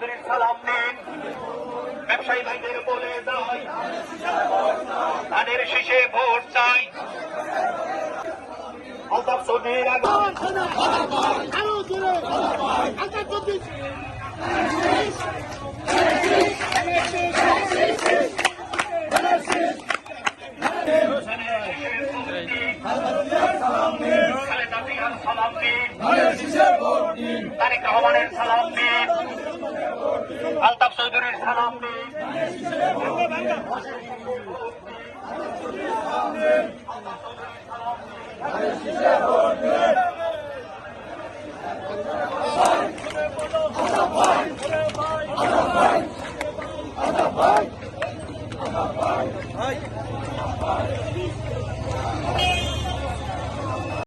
চৌধুরীর সালাম নিন। ব্যবসায়ী ভাইদের বলে যাই, তাদের শেষে ভোট চাই। আলতাফ চৌধুরীর সালাম দিন, তারেক রহমানের সালাম দিন, আলতাফ চৌধুরীর সালাম দিন। ভোট